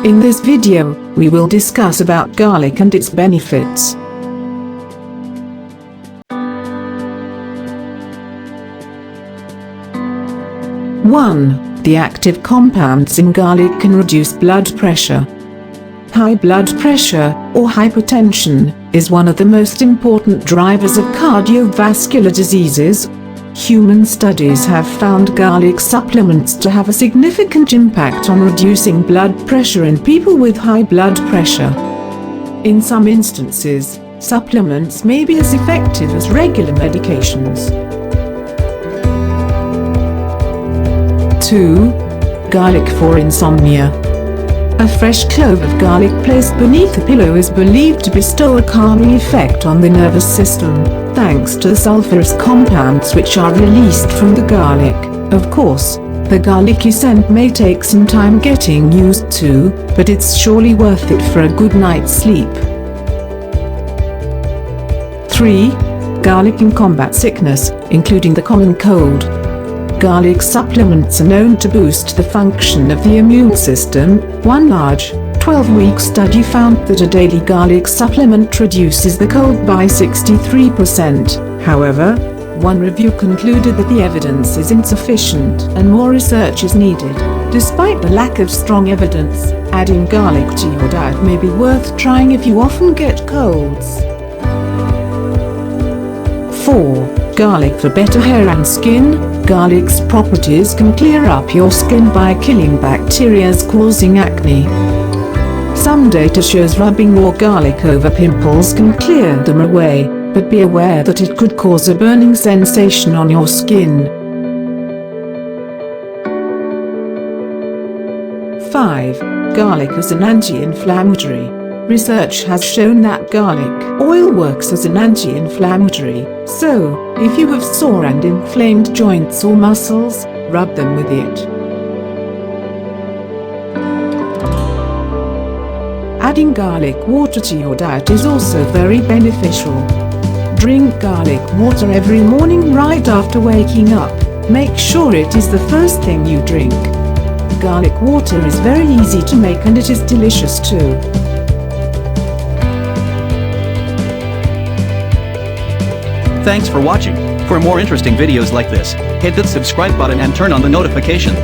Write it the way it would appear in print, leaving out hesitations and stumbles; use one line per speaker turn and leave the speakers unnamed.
In this video, we will discuss about garlic and its benefits. One, the active compounds in garlic can reduce blood pressure. High blood pressure, or hypertension, is one of the most important drivers of cardiovascular diseases. Human studies have found garlic supplements to have a significant impact on reducing blood pressure in people with high blood pressure. In some instances, supplements may be as effective as regular medications. 2. Garlic for insomnia. A fresh clove of garlic placed beneath a pillow is believed to bestow a calming effect on the nervous system, thanks to the sulfurous compounds which are released from the garlic. Of course, the garlicky scent may take some time getting used to, but it's surely worth it for a good night's sleep. 3. Garlic can combat sickness, including the common cold. Garlic supplements are known to boost the function of the immune system. One large, 12-week study found that a daily garlic supplement reduces the cold by 63%. However, one review concluded that the evidence is insufficient and more research is needed. Despite the lack of strong evidence, adding garlic to your diet may be worth trying if you often get colds. 4. Garlic for better hair and skin. Garlic's properties can clear up your skin by killing bacteria causing acne. Some data shows rubbing more garlic over pimples can clear them away, but be aware that it could cause a burning sensation on your skin. 5. Garlic as an anti-inflammatory. Research has shown that garlic oil works as an anti-inflammatory, so, if you have sore and inflamed joints or muscles, rub them with it. Adding garlic water to your diet is also very beneficial. Drink garlic water every morning right after waking up. Make sure it is the first thing you drink. Garlic water is very easy to make and it is delicious too.
Thanks for watching. For more interesting videos like this, hit the subscribe button and turn on the notification.